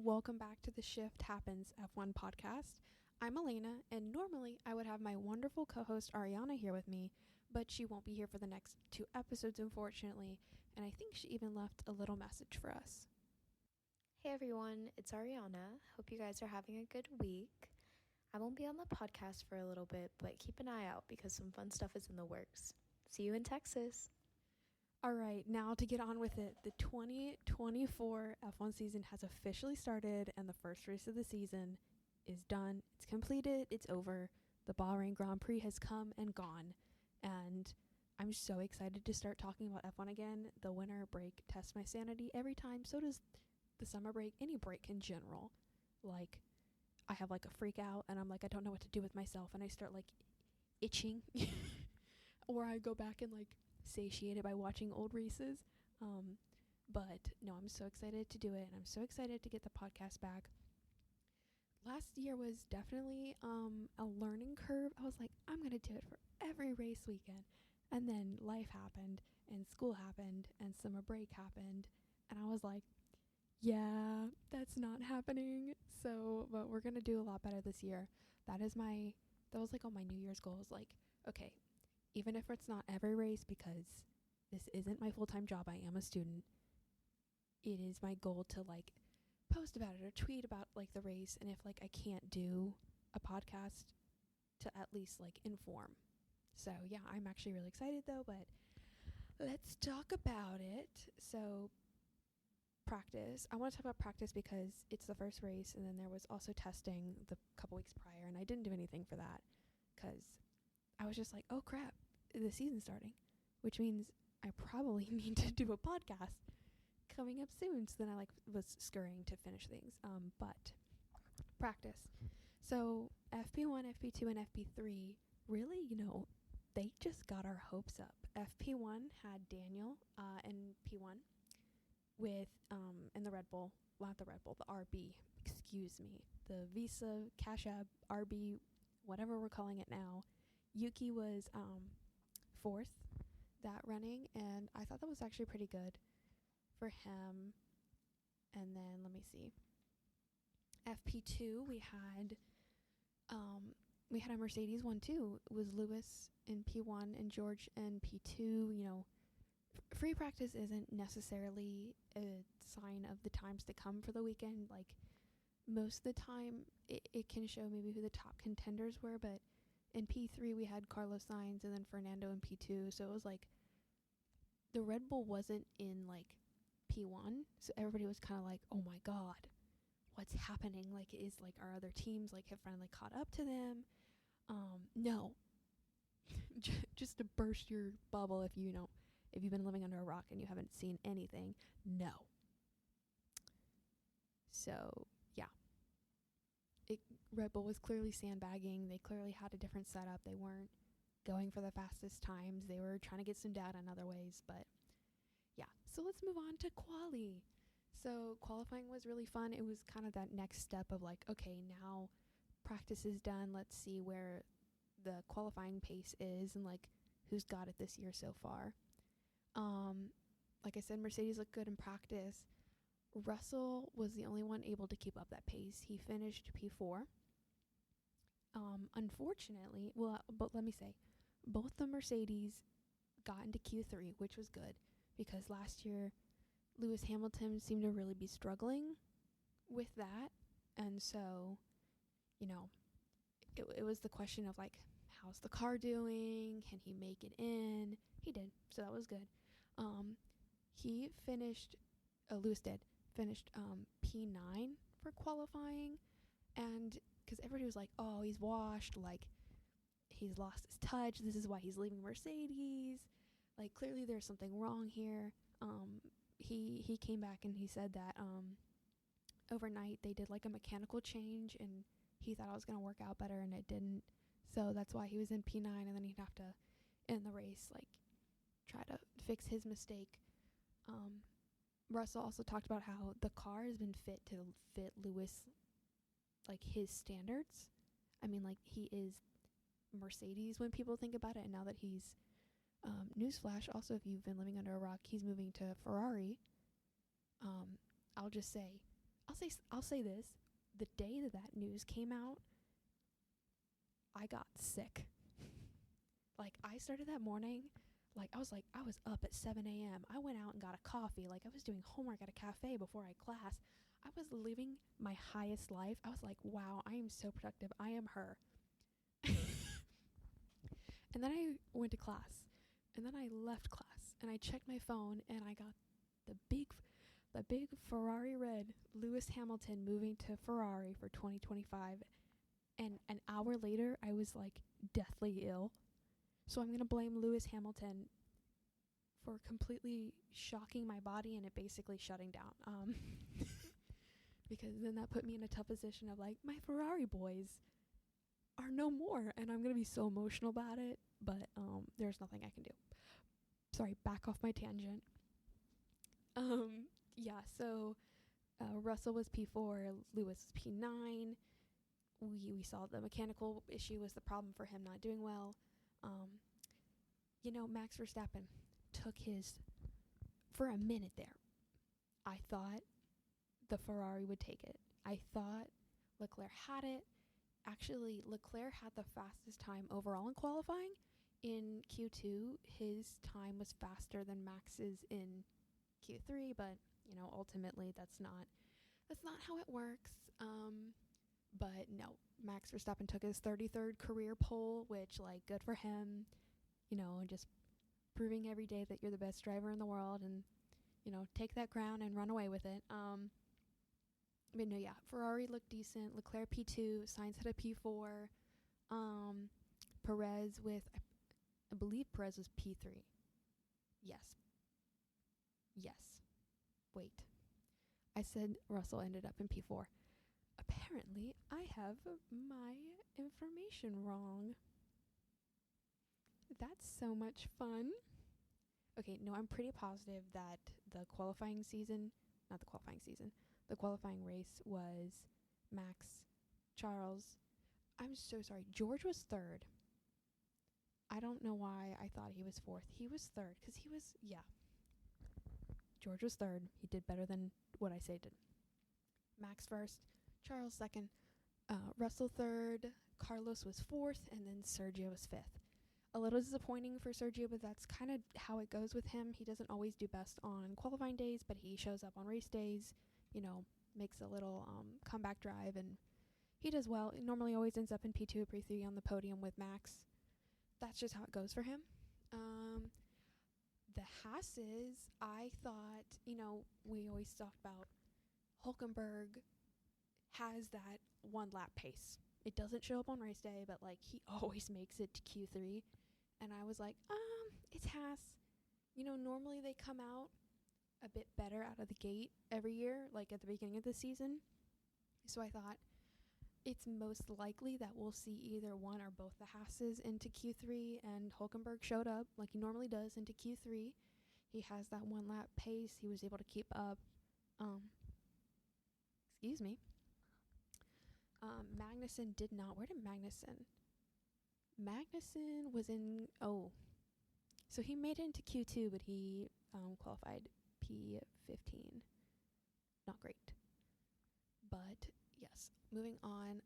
welcome back to the Shift Happens F1 podcast. I'm Elena, and normally I would have my wonderful co-host Ariana here with me, but she won't be here for the next 2 episodes, unfortunately, and I think she even left a little message for us. Hey everyone, it's Ariana. Hope you guys are having a good week. I won't be on the podcast for a little bit, but keep an eye out because some fun stuff is in the works. See you in Texas. All right, now to get on with it. The 2024 F1 season has officially started, and the first race of the season is done. It's completed. It's over. The Bahrain Grand Prix has come and gone, and I'm so excited to start talking about F1 again. The winter break tests my sanity every time. So does the summer break, any break in general. Like, I have like a freak out, and I'm like, I don't know what to do with myself, and I start like itching, or I go back and like satiated by watching old races. But no, I'm so excited to do it, and I'm so excited to get the podcast back. Last year was definitely a learning curve. I was like, I'm gonna do it for every race weekend, and then life happened, and school happened, and summer break happened, and I was like, yeah, that's not happening. So, but we're gonna do a lot better this year. That was like on my New Year's goals. Like, okay, even if it's not every race, because this isn't my full-time job, I am a student, it is my goal to like post about it or tweet about like the race, and if like I can't do a podcast, to at least like inform. So yeah, I'm actually really excited though, but let's talk about it. So practice. I want to talk about practice because it's the first race, and then there was also testing the couple weeks prior, and I didn't do anything for that because I was just like, oh crap, the season's starting, which means I probably need to do a podcast coming up soon. So then I like was scurrying to finish things. But practice. So FP1, FP2, and FP3 really, they just got our hopes up. FP1 had Daniel in P1 with in the Red Bull, not the Red Bull, the RB, excuse me, the Visa Cash App RB, whatever we're calling it now. Yuki was fourth that running, and I thought that was actually pretty good for him. And then let me see, FP2 we had a Mercedes one too. It was Lewis in P1 and George in P2. Free practice isn't necessarily a sign of the times to come for the weekend. Like, most of the time it can show maybe who the top contenders were, but in P3 we had Carlos Sainz and then Fernando in P2, so it was like the Red Bull wasn't in like P1, so everybody was kind of like, oh my god, what's happening? Like, is like our other teams like have finally caught up to them? No. Just to burst your bubble, if you've been living under a rock and you haven't seen anything, no. So yeah, Red Bull was clearly sandbagging. They clearly had a different setup. They weren't going for the fastest times. They were trying to get some data in other ways. But yeah, so let's move on to quali. So qualifying was really fun. It was kind of that next step of like, okay, now practice is done. Let's see where the qualifying pace is and like who's got it this year so far. Like I said, Mercedes looked good in practice. Russell was the only one able to keep up that pace. He finished P4. Unfortunately, but let me say, both the Mercedes got into Q3, which was good because last year Lewis Hamilton seemed to really be struggling with that. And so, it was the question of like, how's the car doing? Can he make it in? He did, so that was good. He finished, Lewis did, finished P9 for qualifying, and because everybody was like, oh, he's washed, like, he's lost his touch, this is why he's leaving Mercedes, like, clearly there's something wrong here. He came back and he said that overnight they did like a mechanical change, and he thought it was going to work out better, and it didn't, so that's why he was in P9, and then he'd have to, in the race, like, try to fix his mistake. Russell also talked about how the car has been fit to fit Lewis, like, his standards. I mean, like, he is Mercedes when people think about it, and now that he's newsflash, also, if you've been living under a rock, he's moving to Ferrari. I'll I'll say this: the day that news came out, I got sick. Like, I started that morning, I was up at 7 a.m. I went out and got a coffee. Like, I was doing homework at a cafe before I had class. I was living my highest life. I was like, wow, I am so productive. I am her. And then I went to class, and then I left class, and I checked my phone, and I got the big Ferrari red Lewis Hamilton moving to Ferrari for 2025. And an hour later, I was like deathly ill. So I'm going to blame Lewis Hamilton for completely shocking my body and it basically shutting down. Because then that put me in a tough position of like, my Ferrari boys are no more, and I'm going to be so emotional about it, but there's nothing I can do. Sorry, back off my tangent. Yeah, so Russell was P4, Lewis was P9. We saw the mechanical issue was the problem for him not doing well. Max Verstappen took his, for a minute there, I thought the Ferrari would take it. I thought Leclerc had it. Actually, Leclerc had the fastest time overall in qualifying. In Q2, his time was faster than Max's in Q3, but, ultimately that's not how it works. But no, Max Verstappen took his 33rd career pole, which, good for him. Just proving every day that you're the best driver in the world and, take that crown and run away with it. But no, yeah, Ferrari looked decent. Leclerc P2, Sainz had a P4. Perez with, I believe Perez was P3. Yes. Wait. I said Russell ended up in P4. Apparently, I have my information wrong. That's so much fun. Okay, no, I'm pretty positive that the qualifying race was Max, Charles. I'm so sorry. George was third. I don't know why I thought he was fourth. He was third because George was third. He did better than what I say did. Max first, Charles second, Russell third, Carlos was fourth, and then Sergio was fifth. A little disappointing for Sergio, but that's kind of how it goes with him. He doesn't always do best on qualifying days, but he shows up on race days, makes a little comeback drive, and he does well. He normally always ends up in P2 or P3 on the podium with Max. That's just how it goes for him. The Haas's, I thought, we always talked about Hulkenberg has that one lap pace. It doesn't show up on race day, but he always makes it to Q3. And I was like, it's Haas. Normally they come out a bit better out of the gate every year, at the beginning of the season. So I thought it's most likely that we'll see either one or both the Haas's into Q3, and Hulkenberg showed up like he normally does into Q3. He has that one lap pace. He was able to keep up. Excuse me. Magnussen did not. Where did Magnussen? Magnussen was in. Oh. So he made it into Q2, but he qualified P15. Not great. But yes, moving on.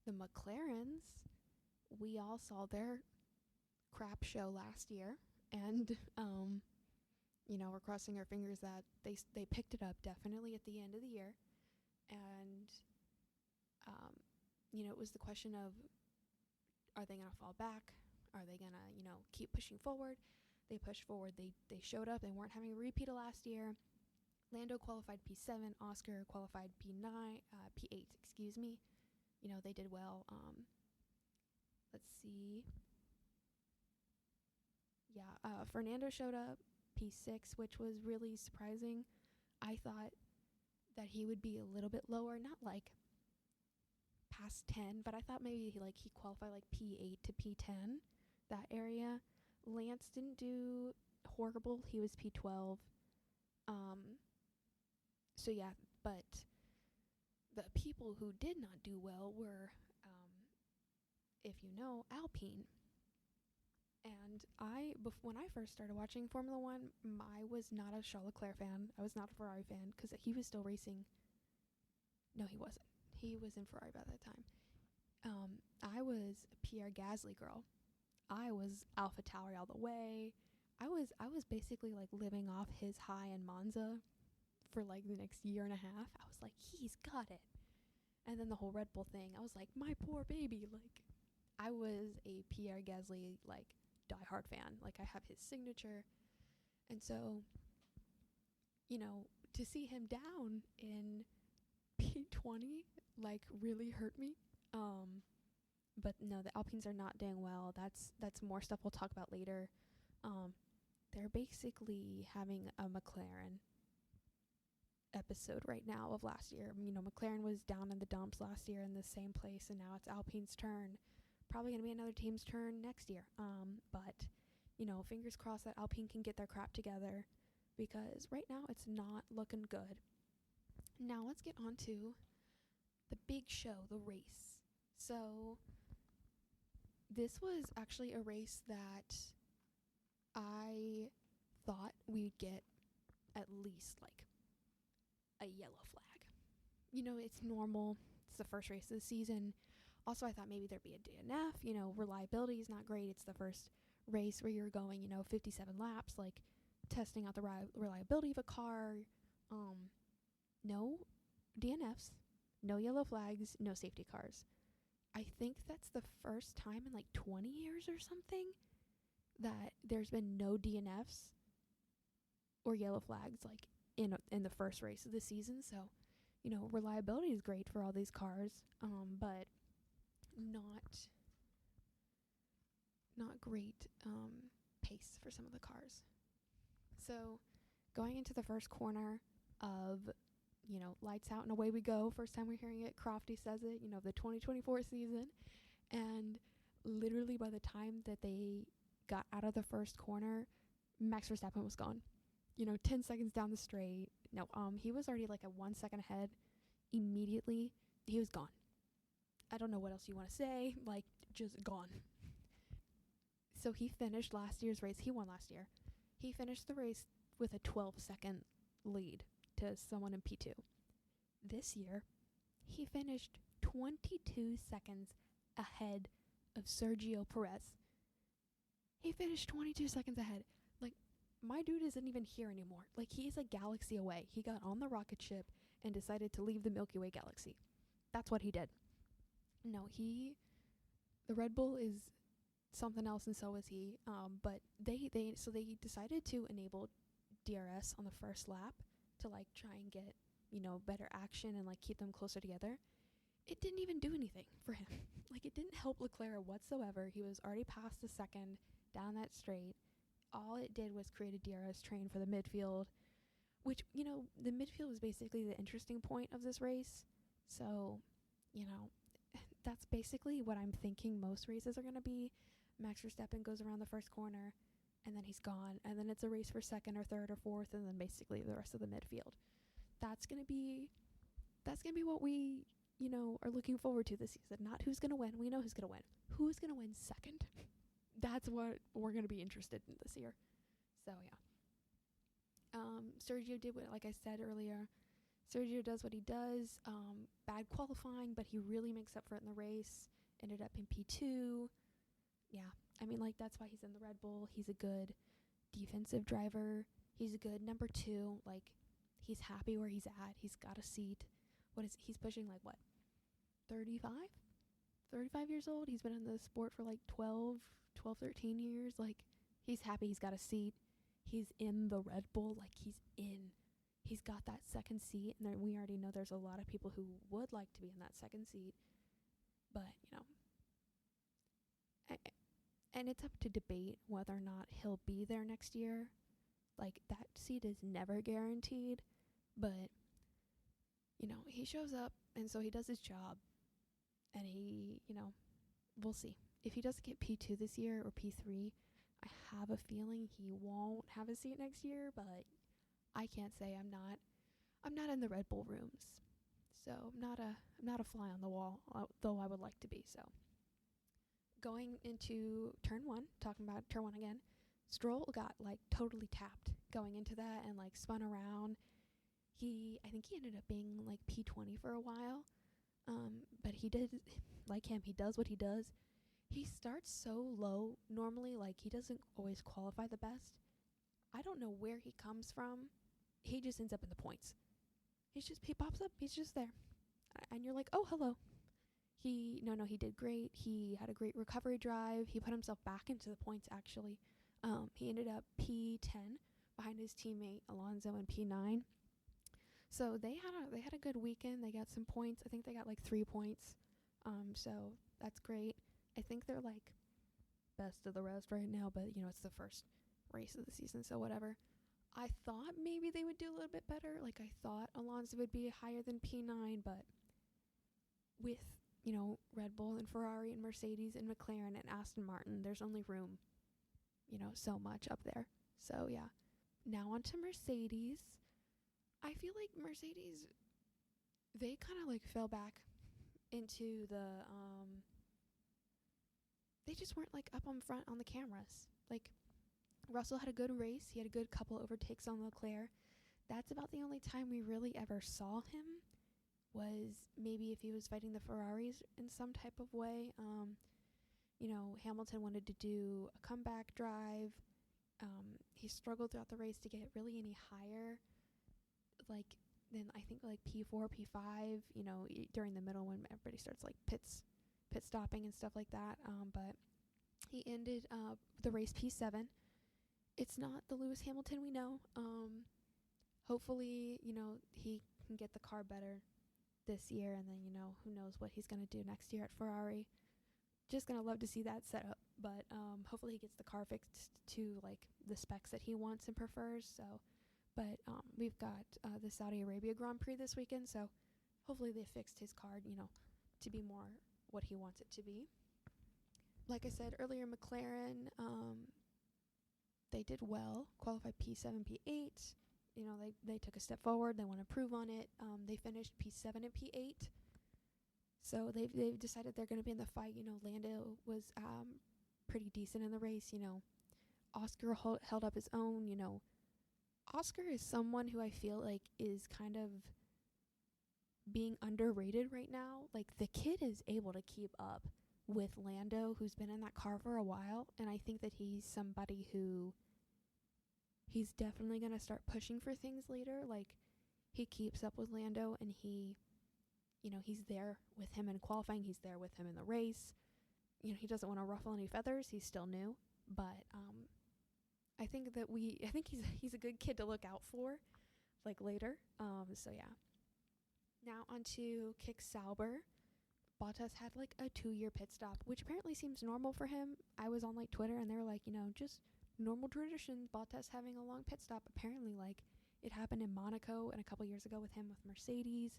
The McLarens, we all saw their crap show last year, and we're crossing our fingers that they picked it up definitely at the end of the year, and it was the question of, are they going to fall back? Are they going to, keep pushing forward? They pushed forward. They showed up. They weren't having a repeat of last year. Lando qualified P7. Oscar qualified P8, excuse me. They did well. Let's see. Yeah, Fernando showed up P6, which was really surprising. I thought that he would be a little bit lower, not past 10, but I thought maybe he qualified P8 to P10, that area. Lance didn't do horrible. He was P12. So yeah, but the people who did not do well were, if you know, Alpine. And when I first started watching Formula One, I was not a Charles Leclerc fan. I was not a Ferrari fan because he was still racing No, he wasn't. He was in Ferrari by that time. I was a Pierre Gasly girl. I was Alpha Tauri all the way. I was basically like living off his high in Monza for like the next year and a half. I was like, he's got it. And then the whole Red Bull thing, I was like, my poor baby. Like, I was a Pierre Gasly like diehard fan. Like, I have his signature, and so, to see him down in P20 like really hurt me. But no, the Alpines are not doing well. That's more stuff we'll talk about later. They're basically having a McLaren episode right now of last year. McLaren was down in the dumps last year in the same place, and now it's Alpine's turn. Probably going to be another team's turn next year. But fingers crossed that Alpine can get their crap together, because right now it's not looking good. Now let's get on to the big show, the race. So this was actually a race that I thought we'd get at least like a yellow flag. It's normal. It's the first race of the season. Also, I thought maybe there'd be a DNF. Reliability is not great. It's the first race where you're going, 57 laps, like testing out the reliability of a car. No DNFs, no yellow flags, no safety cars. I think that's the first time in like 20 years or something that there's been no DNFs or yellow flags like in the first race of the season. So, reliability is great for all these cars, but not great pace for some of the cars. So, going into the first corner of, lights out and away we go. First time we're hearing it, Crofty says it, the 2024 season. And literally by the time that they got out of the first corner, Max Verstappen was gone. 10 seconds down the straight. No, he was already like a 1 second ahead. Immediately, he was gone. I don't know what else you want to say. Like, just gone. So he finished last year's race. He won last year. He finished the race with a 12-second lead to someone in P2. This year, he finished 22 seconds ahead of Sergio Perez. He finished 22 seconds ahead. Like, my dude isn't even here anymore. Like, he's a galaxy away. He got on the rocket ship and decided to leave the Milky Way galaxy. That's what he did. No, the Red Bull is something else, and so is he. But they decided to enable DRS on the first lap to like try and get better action and like keep them closer together. It didn't even do anything for him. Like, it didn't help Leclerc whatsoever. He was already past the second down that straight. All it did was create a DRS train for the midfield, which the midfield was basically the interesting point of this race. So that's basically what I'm thinking most races are going to be. Max Verstappen goes around the first corner, and then he's gone, and then it's a race for second or third or fourth, and then basically the rest of the midfield. That's gonna be what we are looking forward to this season. Not who's gonna win. We know who's gonna win. Who's gonna win second? That's what we're gonna be interested in this year. So yeah. Sergio did what, like I said earlier. Sergio does what he does. Bad qualifying, but he really makes up for it in the race. Ended up in P2. Yeah, I mean, like, that's why he's in the Red Bull. He's a good defensive driver. He's a good number 2. Like, he's happy where he's at. He's got a seat. He's pushing like what? 35? 35 years old. He's been in the sport for like 13 years. Like, he's happy. He's got a seat. He's in the Red Bull. Like, he's got that second seat. And we already know there's a lot of people who would like to be in that second seat. But, and it's up to debate whether or not he'll be there next year. Like, that seat is never guaranteed. But, he shows up, and so he does his job. And he, we'll see. If he doesn't get P2 this year or P3, I have a feeling he won't have a seat next year. But I can't say. I'm not in the Red Bull rooms. So I'm not a fly on the wall, though I would like to be. So going into turn 1, talking about turn 1 again, Stroll got like totally tapped going into that and like spun around. I think he ended up being like P20 for a while. But he did, like him, he does what he does. He starts so low normally, like he doesn't always qualify the best. I don't know where he comes from. He just ends up in the points. He pops up, he's just there. And you're like, oh, hello. He did great. He had a great recovery drive. He put himself back into the points, actually. He ended up P10 behind his teammate Alonso in P9. So they had a good weekend. They got some points. I think they got like 3 points. So that's great. I think they're like best of the rest right now, but it's the first race of the season, so whatever. I thought maybe they would do a little bit better. Like I thought Alonso would be higher than P9, but with Red Bull and Ferrari and Mercedes and McLaren and Aston Martin, there's only room, so much up there. So yeah. Now on to Mercedes. I feel like Mercedes, they kind of like fell back into they just weren't like up on front on the cameras. Like Russell had a good race. He had a good couple overtakes on Leclerc. That's about the only time we really ever saw him, was maybe if he was fighting the Ferraris in some type of way. Hamilton wanted to do a comeback drive. He struggled throughout the race to get really any higher. Like then I think like P4, P5, during the middle when everybody starts like pit stopping and stuff like that. But he ended the race P7. It's not the Lewis Hamilton we know. Hopefully, he can get the car better this year, and then, who knows what he's going to do next year at Ferrari. Just going to love to see that set up, but hopefully he gets the car fixed to, like, the specs that he wants and prefers, so. But we've got the Saudi Arabia Grand Prix this weekend, so hopefully they fixed his car, to be more what he wants it to be. Like I said earlier, McLaren, they did well, qualified P7, P8. They took a step forward. They want to improve on it. They finished P7 and P8. So they've decided they're going to be in the fight. Lando was pretty decent in the race. Oscar held up his own. Oscar is someone who I feel like is kind of being underrated right now. Like the kid is able to keep up with Lando, who's been in that car for a while, and I think that he's somebody who he's definitely going to start pushing for things later. Like he keeps up with Lando, and he's there with him in qualifying, he's there with him in the race. He doesn't want to ruffle any feathers. He's still new, but I think he's a good kid to look out for, like later. So yeah. Now onto Kick Sauber. Bottas had like a 2-year pit stop, which apparently seems normal for him. I was on like Twitter and they were like, just normal tradition, Bottas having a long pit stop. Apparently, like it happened in Monaco and a couple years ago with him with Mercedes.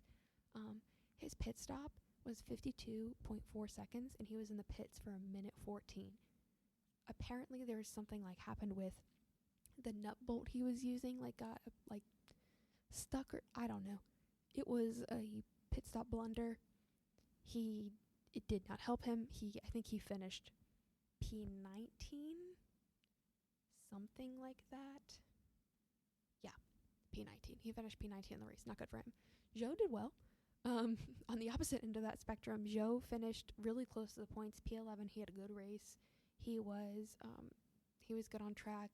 His pit stop was 52.4 seconds and he was in the pits for 1:14. Apparently there was something like happened with the nut bolt he was using, like got like stuck, or I don't know. It was a pit stop blunder. It did not help him. I think he finished P19, something like that. Yeah, P19. He finished P19 in the race. Not good for him. Zhou did well. On the opposite end of that spectrum, Zhou finished really close to the points. P11. He had a good race. He was good on track.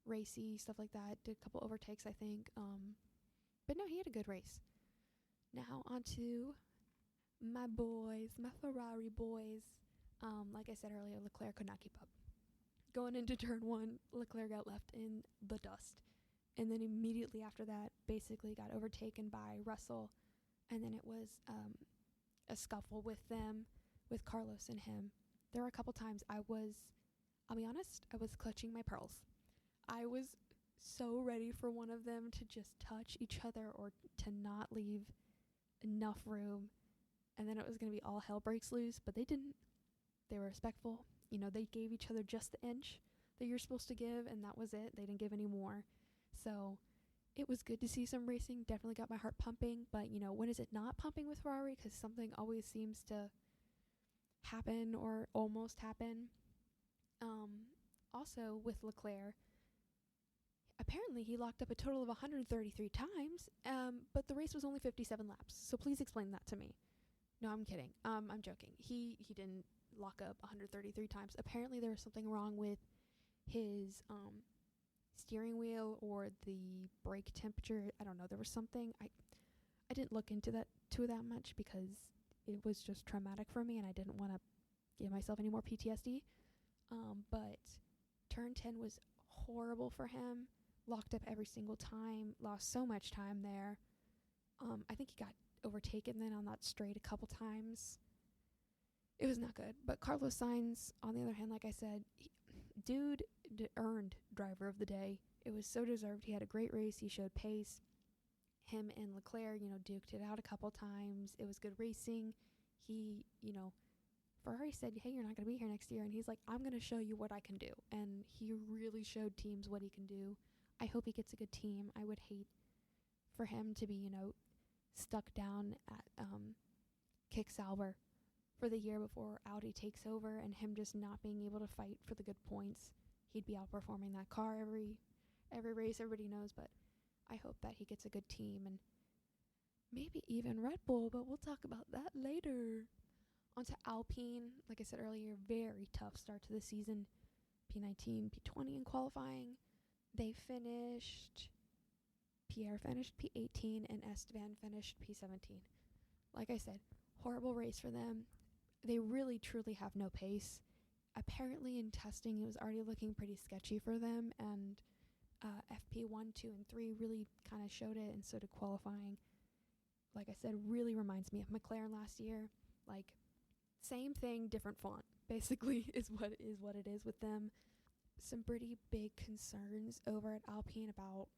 Racy stuff like that. Did a couple overtakes, I think. But no, he had a good race. Now onto my boys, my Ferrari boys. Like I said earlier, Leclerc could not keep up. Going into turn 1, Leclerc got left in the dust. And then immediately after that, basically got overtaken by Russell. And then it was a scuffle with them, with Carlos and him. There were a couple times I'll be honest, I was clutching my pearls. I was so ready for one of them to just touch each other or to not leave enough room. And then it was going to be all hell breaks loose, but they didn't. They were respectful. They gave each other just the inch that you're supposed to give, and that was it. They didn't give any more. So it was good to see some racing. Definitely got my heart pumping. But, when is it not pumping with Ferrari? Because something always seems to happen or almost happen. Also, with Leclerc, apparently he locked up a total of 133 times, but the race was only 57 laps. So please explain that to me. No, I'm kidding. I'm joking. He didn't lock up 133 times. Apparently there was something wrong with his steering wheel or the brake temperature. I don't know. There was something. I didn't look into that much because it was just traumatic for me and I didn't want to give myself any more PTSD. But turn 10 was horrible for him. Locked up every single time. Lost so much time there. I think he got overtaken then on that straight a couple times. It was not good. But Carlos Sainz, on the other hand, like I said, dude earned driver of the day. It was so deserved. He had a great race. He showed pace. Him and Leclerc, duked it out a couple times. It was good racing. He, Ferrari said, hey, you're not going to be here next year. And he's like, I'm going to show you what I can do. And he really showed teams what he can do. I hope he gets a good team. I would hate for him to be, stuck down at Kick Sauber for the year before Audi takes over and him just not being able to fight for the good points. He'd be outperforming that car every race, everybody knows, but I hope that he gets a good team and maybe even Red Bull, but we'll talk about that later. On to Alpine. Like I said earlier, very tough start to the season. P19, P20 in qualifying. Pierre finished P18 and Esteban finished P17. Like I said, horrible race for them. They really truly have no pace. Apparently in testing it was already looking pretty sketchy for them, and FP1, 2, and 3 really kind of showed it, and so did qualifying. Like I said, really reminds me of McLaren last year. Like, same thing, different font, basically, is what it is with them. Some pretty big concerns over at Alpine about,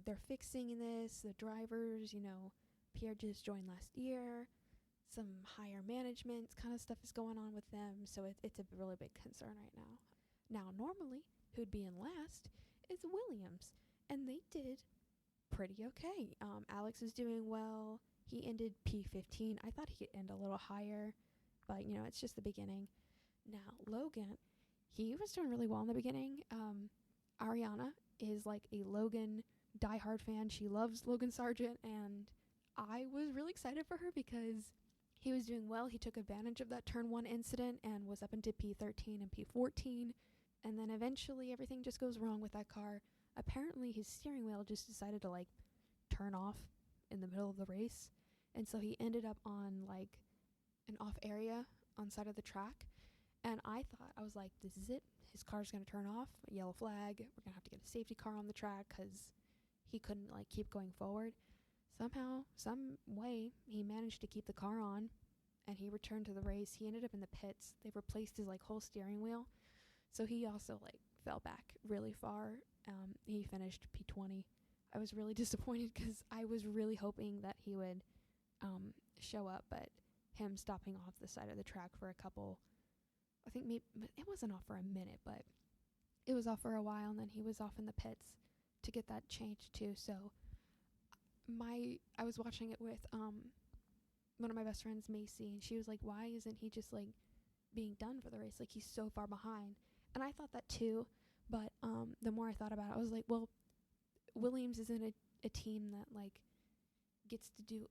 they're fixing this, the drivers, Pierre just joined last year. Some higher management kind of stuff is going on with them, so it's a really big concern right now. Now, normally, who'd be in last is Williams, and they did pretty okay. Alex is doing well. He ended P15. I thought he could end a little higher, but, it's just the beginning. Now, Logan, he was doing really well in the beginning. Ariana is like a Logan diehard fan. She loves Logan Sargent, and I was really excited for her because he was doing well. He took advantage of that turn 1 incident and was up into P13 and P14. And then eventually everything just goes wrong with that car. Apparently his steering wheel just decided to turn off in the middle of the race. And so he ended up on an off area on side of the track. And I was like, this is it. His car's going to turn off. Yellow flag. We're going to have to get a safety car on the track because he couldn't keep going forward. Somehow, some way, he managed to keep the car on and he returned to the race. He ended up in the pits. They replaced his whole steering wheel. So he also fell back really far. He finished P20. I was really disappointed because I was really hoping that he would show up, but him stopping off the side of the track for a couple, I think maybe it wasn't off for a minute, but it was off for a while, and then he was off in the pits to get that changed too. So I was watching it with one of my best friends, Macy, and she was like, why isn't he just being done for the race? He's so far behind. And I thought that too, but the more I thought about it, I was like, well, Williams isn't a team that gets to do.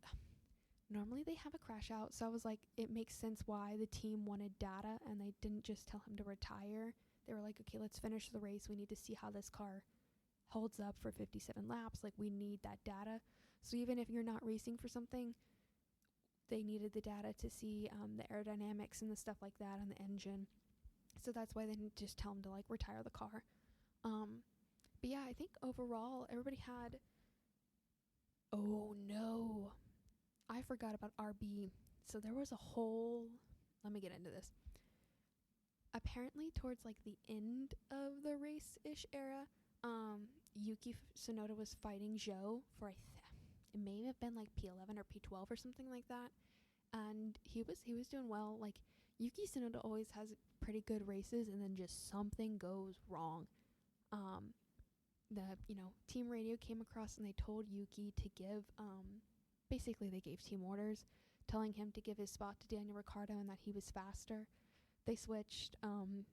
Normally they have a crash out, so I was like, it makes sense why the team wanted data and they didn't just tell him to retire. They were like, okay, let's finish the race. We need to see how this car holds up for 57 laps. We need that data. So even if you're not racing for something, they needed the data to see the aerodynamics and the stuff like that on the engine. So that's why they didn't just tell him to retire the car. But yeah, I think overall everybody had. Oh no, I forgot about RB. So there was a whole. Let me get into this. Apparently, towards the end of the race-ish era, Yuki Tsunoda was fighting Zhou for it may have been P11 or P12 or something like that, and he was doing well. Yuki Tsunoda always has pretty good races, and then just something goes wrong. The team radio came across and they told Yuki to give basically they gave team orders telling him to give his spot to Daniel Ricciardo and that he was faster. They switched and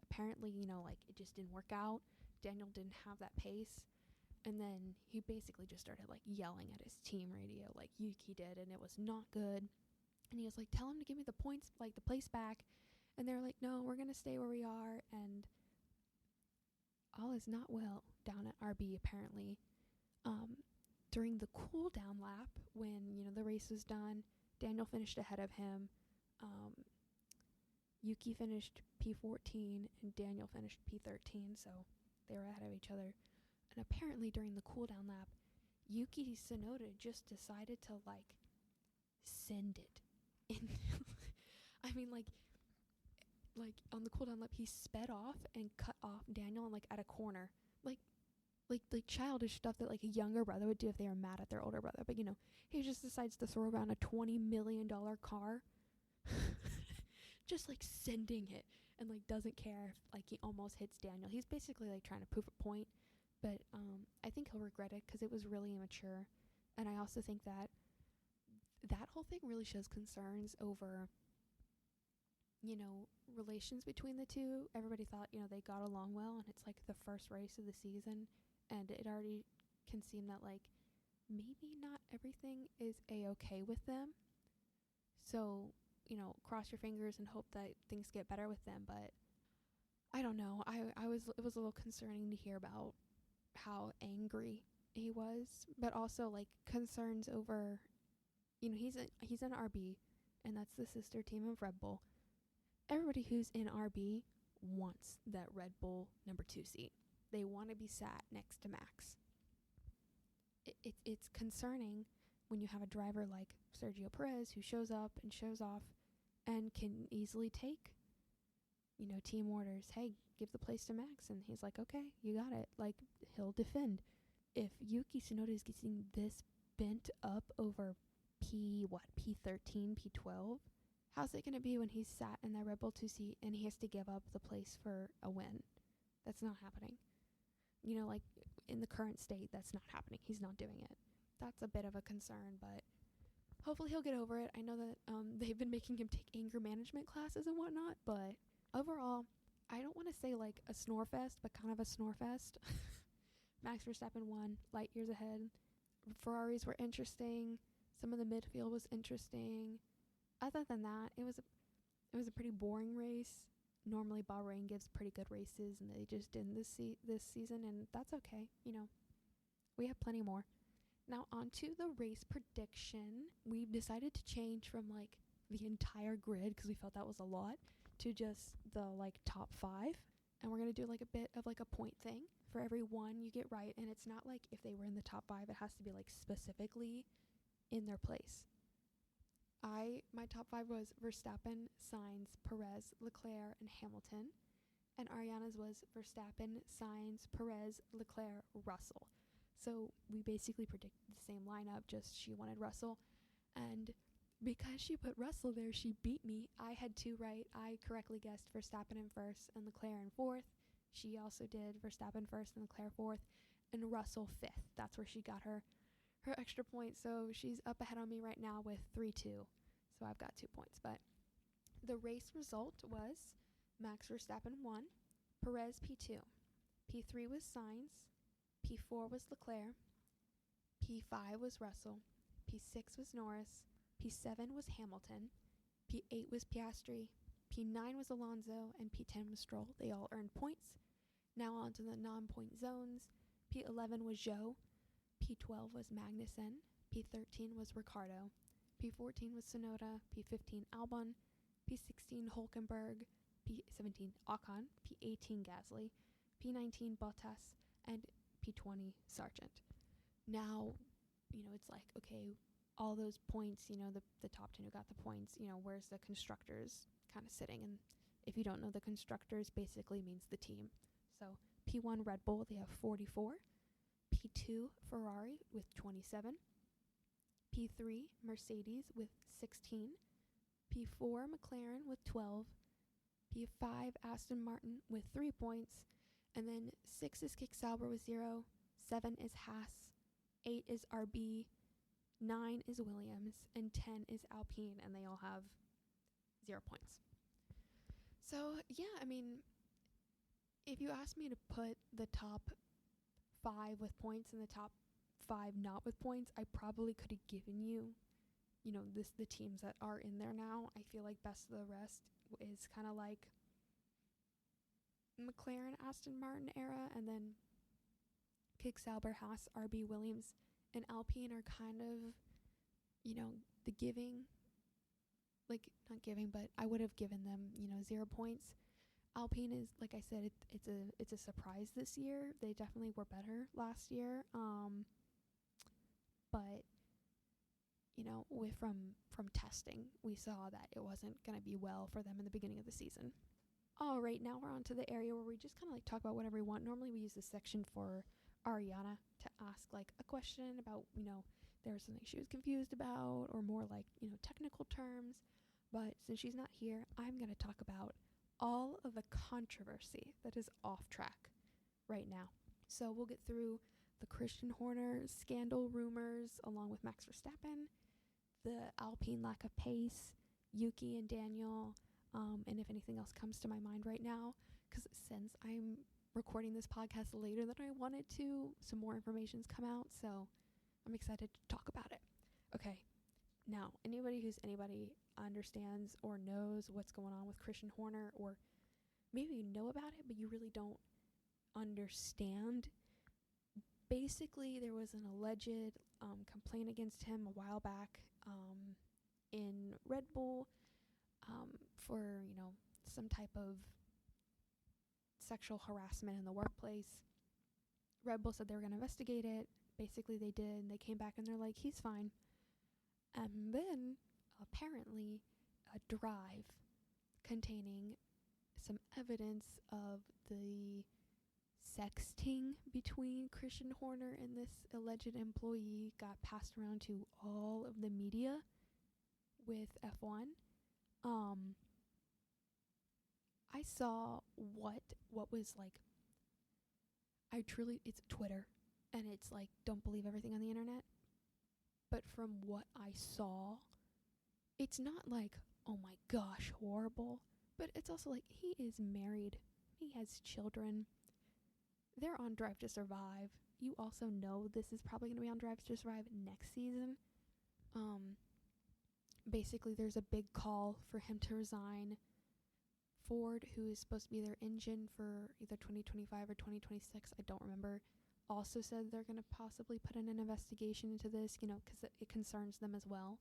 apparently it just didn't work out. Daniel didn't have that pace. And then he basically just started like yelling at his team radio like Yuki did, and it was not good. And he was like, tell him to give me the points, like the place back. And they're like, no, we're going to stay where we are. And all is not well down at RB, apparently. During the cool down lap, when, the race was done, Daniel finished ahead of him. Yuki finished P14 and Daniel finished P13, so they were ahead of each other. And apparently during the cool down lap, Yuki Tsunoda just decided to like send it. And I mean, like on the cooldown lap, he sped off and cut off Daniel, and like at a corner, like childish stuff that like a younger brother would do if they were mad at their older brother. But he just decides to throw around a $20 million car, just like sending it, and like doesn't care if like he almost hits Daniel. He's basically like trying to prove a point, but I think he'll regret it because it was really immature. And I also think that whole thing really shows concerns over relations between the two. Everybody thought, they got along well, and it's like the first race of the season, and it already can seem that like maybe not everything is a-okay with them. So, cross your fingers and hope that things get better with them. But I don't know. It was a little concerning to hear about how angry he was, but also like concerns over, he's an RB, and that's the sister team of Red Bull. Everybody who's in RB wants that Red Bull number 2 seat. They want to be sat next to Max. It's concerning when you have a driver like Sergio Perez who shows up and shows off and can easily take, team orders. Hey, give the place to Max. And he's like, okay, you got it. Like, he'll defend. If Yuki Tsunoda is getting this bent up over P13, P12, how's it going to be when he's sat in that Red Bull 2 seat and he has to give up the place for a win? That's not happening. Like in the current state, that's not happening. He's not doing it. That's a bit of a concern, but hopefully he'll get over it. I know that they've been making him take anger management classes and whatnot, but overall, I don't want to say like a snore fest, but kind of a snore fest. Max Verstappen won, light years ahead. Ferraris were interesting. Some of the midfield was interesting. Other than that, it was a pretty boring race. Normally Bahrain gives pretty good races, and they just didn't this season, and that's okay. We have plenty more. Now on to the race prediction. We decided to change from like the entire grid because we felt that was a lot to just the like top 5, and we're gonna do like a bit of like a point thing for every one you get right, and it's not like if they were in the top 5, it has to be like specifically in their place. My top 5 was Verstappen, Sainz, Perez, Leclerc, and Hamilton. And Ariana's was Verstappen, Sainz, Perez, Leclerc, Russell. So we basically predicted the same lineup, just she wanted Russell. And because she put Russell there, she beat me. I had 2 right. I correctly guessed Verstappen in first and Leclerc in fourth. She also did Verstappen first and Leclerc fourth, and Russell fifth. That's where she got her extra point, so she's up ahead on me right now with 3-2. So I've got 2 points. But the race result was Max Verstappen won, Perez P2, P3 was Sainz, P4 was Leclerc, P5 was Russell, P6 was Norris, P7 was Hamilton, P8 was Piastri, P9 was Alonso, and P10 was Stroll. They all earned points. Now on to the non-point zones. P11 was Zhou, P12 was Magnussen, P13 was Ricciardo, P14 was Tsunoda, P15 Albon, P16 Hulkenberg, P17 Ocon, P18 Gasly, P19 Bottas, and P20 Sargent. Now, it's like, okay, all those points, the top 10 who got the points, where's the constructors kind of sitting? And if you don't know, the constructors basically means the team. So P1 Red Bull, they have 44. P2 Ferrari with 27. P3 Mercedes with 16. P4 McLaren with 12. P5 Aston Martin with 3 points. And then 6 is Kick Sauber with 0. 7 is Haas. 8 is RB. 9 is Williams. And 10 is Alpine. And they all have 0 points. So, yeah, I mean, if you asked me to put the top 5 with points and the top 5 not with points, I probably could have given you, the teams that are in there now. I feel like best of the rest is kind of like McLaren, Aston Martin era, and then Kick Sauber, Haas, RB Williams, and Alpine are kind of, the giving, like not giving, but I would have given them, 0 points. Alpine is, like I said, it's a surprise this year. They definitely were better last year. But from testing, we saw that it wasn't going to be well for them in the beginning of the season. All right, now we're on to the area where we just kind of like talk about whatever we want. Normally we use this section for Ariana to ask like a question about, there was something she was confused about or more like, technical terms. But since she's not here, I'm going to talk about all of the controversy that is off track right now. So we'll get through the Christian Horner scandal rumors along with Max Verstappen, the Alpine lack of pace, Yuki and Daniel, and if anything else comes to my mind right now, because since I'm recording this podcast later than I wanted to, some more information's come out, so I'm excited to talk about it. Okay, now, anybody understands or knows what's going on with Christian Horner, or maybe you know about it, but you really don't understand. Basically, there was an alleged complaint against him a while back in Red Bull for, some type of sexual harassment in the workplace. Red Bull said they were going to investigate it. Basically, they did, and they came back and they're like, he's fine. And then, apparently, a drive containing some evidence of the sexting between Christian Horner and this alleged employee got passed around to all of the media with F1. I saw what was like, it's Twitter, and it's like, don't believe everything on the internet. But from what I saw, it's not like, oh my gosh, horrible. But it's also like, he is married. He has children. They're on Drive to Survive. You also know this is probably going to be on Drive to Survive next season. Basically, there's a big call for him to resign. Ford, who is supposed to be their engine for either 2025 or 2026, I don't remember, also said they're going to possibly put in an investigation into this, because it concerns them as well.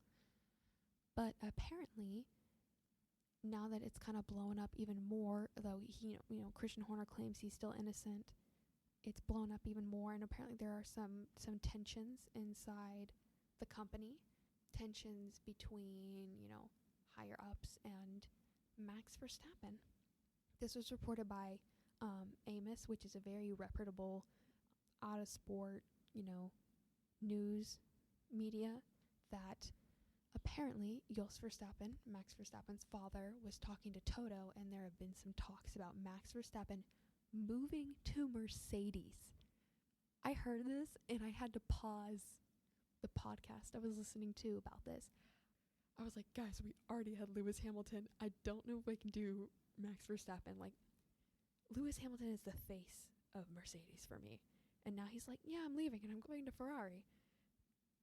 But apparently, now that it's kind of blown up even more, though he, Christian Horner claims he's still innocent, it's blown up even more, and apparently there are some tensions inside the company, tensions between, higher ups and Max Verstappen. This was reported by Amos, which is a very reputable out of sport, news media, that apparently Jos Verstappen, Max Verstappen's father, was talking to Toto, and there have been some talks about Max Verstappen moving to Mercedes. I heard this and I had to pause the podcast I was listening to about this. I was like, guys, we already had Lewis Hamilton. I don't know if I can do Max Verstappen. Like, Lewis Hamilton is the face of Mercedes for me. And now he's like, yeah, I'm leaving and I'm going to Ferrari.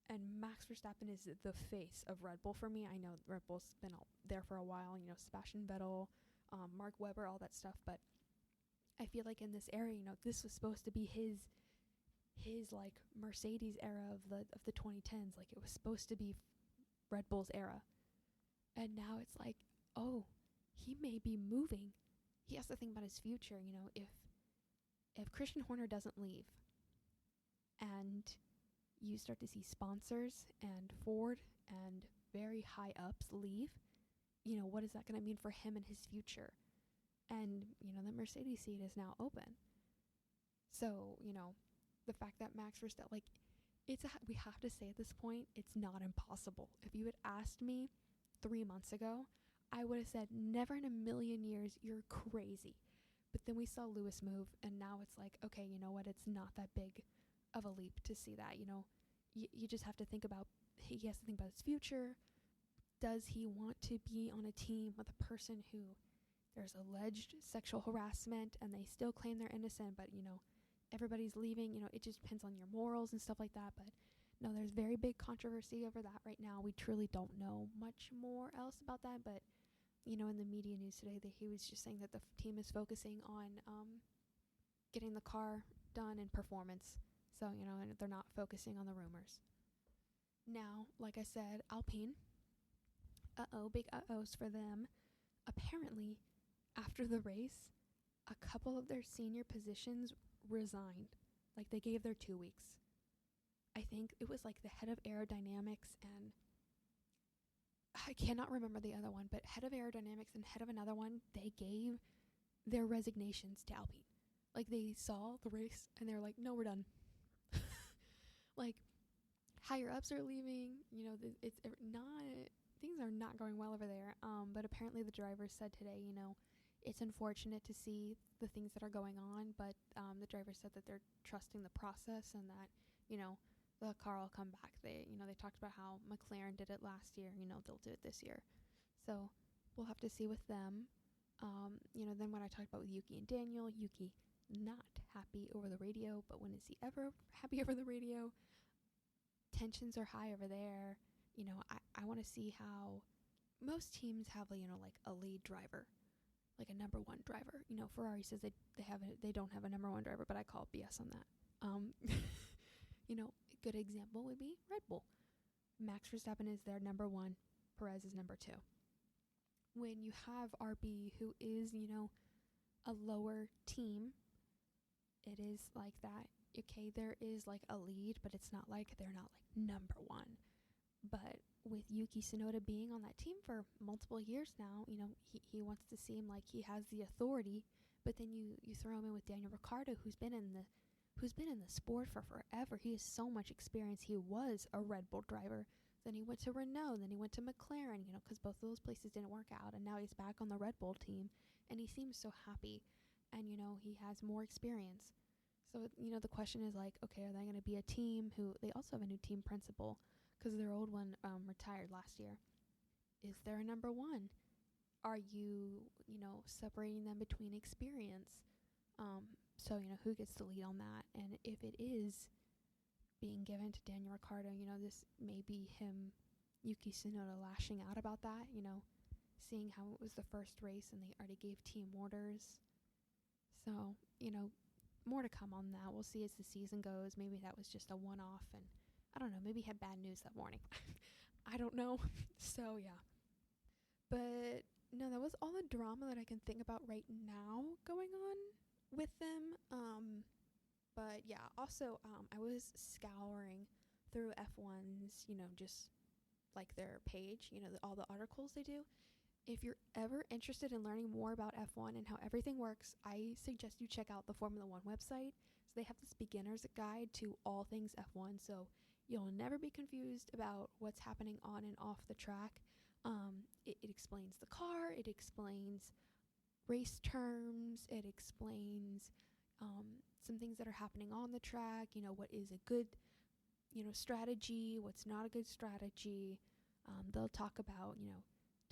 And Max Verstappen is the face of Red Bull for me. I know Red Bull's been there for a while, Sebastian Vettel, Mark Webber, all that stuff. But I feel like in this era, this was supposed to be his like Mercedes era of the 2010s. Like, it was supposed to be Red Bull's era. And now it's like, oh, he may be moving. He has to think about his future. If Christian Horner doesn't leave and you start to see sponsors and Ford and very high ups leave, what is that going to mean for him and his future? And, the Mercedes seat is now open. So, the fact that Max Verstappen, like, we have to say at this point, it's not impossible. If you had asked me 3 months ago, I would have said, never in a million years, you're crazy. But then we saw Lewis move, and now it's like, okay, you know what? It's not that big of a leap to see that, you just have to think about, he has to think about his future. Does he want to be on a team with a person who there's alleged sexual harassment, and they still claim they're innocent, but, everybody's leaving. It just depends on your morals and stuff like that. But no, there's very big controversy over that right now. We truly don't know much more else about that, but, in the media news today, he was just saying that the team is focusing on getting the car done in performance. So, and they're not focusing on the rumors. Now, like I said, Alpine, big uh-ohs for them. Apparently, after the race, a couple of their senior positions resigned. Like, they gave their 2 weeks. I think it was like the head of aerodynamics and I cannot remember the other one, but head of aerodynamics and head of another one, they gave their resignations to Alpine. Like, they saw the race and they're like, no, we're done. Like, higher ups are leaving, it's not, things are not going well over there. But apparently the drivers said today, it's unfortunate to see the things that are going on, but the driver said that they're trusting the process and that, the car will come back. They talked about how McLaren did it last year, they'll do it this year. So we'll have to see with them. Then when I talked about with Yuki and Daniel, Yuki not happy over the radio, but when is he ever happy over the radio? Tensions are high over there. I want to see how most teams have like a lead driver, like a number one driver. Ferrari says they don't have a number one driver, but I call BS on that. A good example would be Red Bull. Max Verstappen is their number one, Perez is number two. When you have RB, who is, a lower team, it is like that. Okay, there is like a lead, but it's not like they're not like number one. But with Yuki Tsunoda being on that team for multiple years now, he wants to seem like he has the authority. But then you throw him in with Daniel Ricciardo, who's been in the sport for forever. He has so much experience. He was a Red Bull driver. Then he went to Renault. Then he went to McLaren. Because both of those places didn't work out, and now he's back on the Red Bull team, and he seems so happy. And he has more experience. So the question is like, okay, are they going to be a team who they also have a new team principal? Because their old one retired last year. Is there a number one? Are you, separating them between experience? So, who gets the lead on that? And if it is being given to Daniel Ricciardo, this may be him, Yuki Tsunoda, lashing out about that, seeing how it was the first race and they already gave team orders. So, more to come on that. We'll see as the season goes. Maybe that was just a one-off, and I don't know, maybe he had bad news that morning. I don't know. So, yeah. But, no, that was all the drama that I can think about right now going on with them. But, yeah, also, I was scouring through F1's, just, like, their page, all the articles they do. If you're ever interested in learning more about F1 and how everything works, I suggest you check out the Formula One website. So they have this beginner's guide to all things F1, so you'll never be confused about what's happening on and off the track. It explains the car, it explains race terms, it explains some things that are happening on the track, what is a good, strategy, what's not a good strategy. They'll talk about,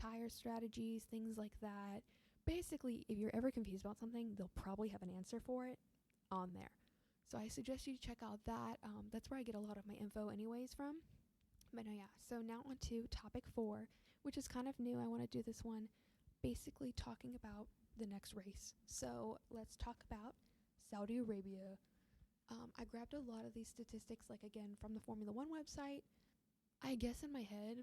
tire strategies, things like that. Basically, if you're ever confused about something, they'll probably have an answer for it on there. So I suggest you check out that. That's where I get a lot of my info anyways from. But no, yeah. So now on to topic 4, which is kind of new. I want to do this one basically talking about the next race. So let's talk about Saudi Arabia. I grabbed a lot of these statistics, like again, from the Formula One website. I guess in my head,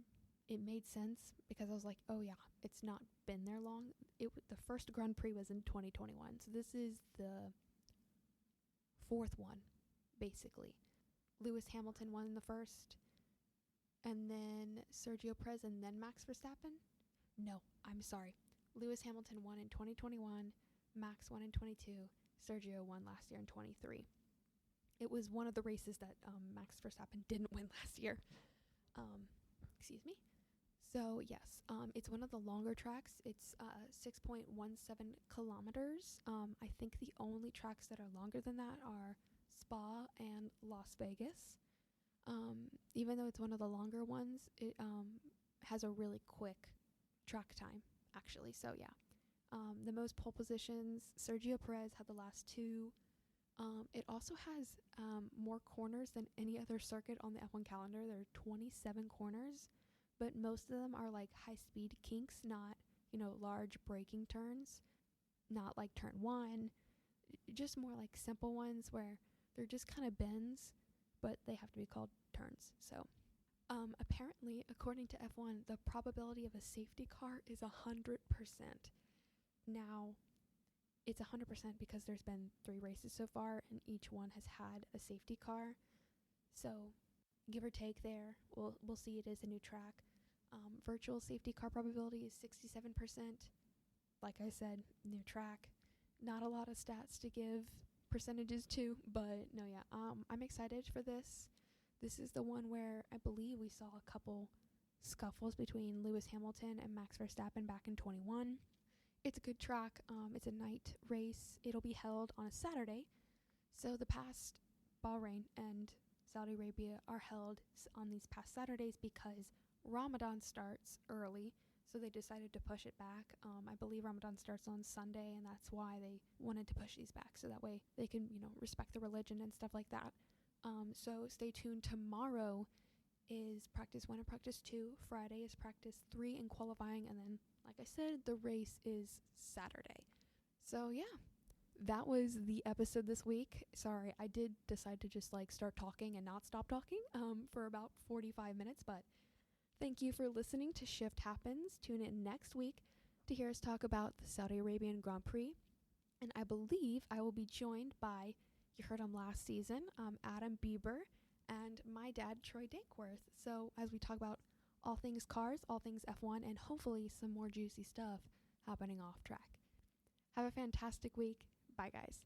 it made sense because I was like, oh yeah, it's not been there long. The first Grand Prix was in 2021. So this is the 4th one, basically. Lewis Hamilton won the first, and then Sergio Perez, and then Max Verstappen? No, I'm sorry. Lewis Hamilton won in 2021, Max won in 22, Sergio won last year in 23. It was one of the races that Max Verstappen didn't win last year. Excuse me. So yes, it's one of the longer tracks. It's 6.17 kilometers. I think the only tracks that are longer than that are Spa and Las Vegas. Even though it's one of the longer ones, it has a really quick track time, actually. So yeah, The most pole positions, Sergio Perez had the last two. It also has more corners than any other circuit on the F1 calendar. There are 27 corners, but most of them are like high-speed kinks, not, large braking turns, not like turn one, just more like simple ones where they're just kind of bends, but they have to be called turns. So apparently, according to F1, the probability of a safety car is 100%. Now, it's 100% because there's been 3 races so far, and each one has had a safety car. So, give or take there, we'll see. It is a new track. Virtual safety car probability is 67%. Like I said, new track. Not a lot of stats to give percentages to, but no, yeah. I'm excited for this. This is the one where I believe we saw a couple scuffles between Lewis Hamilton and Max Verstappen back in 21. It's a good track. It's a night race. It'll be held on a Saturday. So the past Bahrain and Saudi Arabia are held on these past Saturdays because Ramadan starts early. So they decided to push it back. I believe Ramadan starts on Sunday, and that's why they wanted to push these back. So that way they can, respect the religion and stuff like that. So stay tuned. Tomorrow is practice 1 and practice 2. Friday is practice 3 and qualifying, and then, like I said, the race is Saturday. So yeah, that was the episode this week. Sorry, I did decide to just start talking and not stop talking for about 45 minutes, but thank you for listening to Shift Happens. Tune in next week to hear us talk about the Saudi Arabian Grand Prix, and I believe I will be joined by, you heard him last season, Adam Bieber, and my dad, Troy Dankworth. So as we talk about all things cars, all things F1, and hopefully some more juicy stuff happening off track. Have a fantastic week. Bye, guys.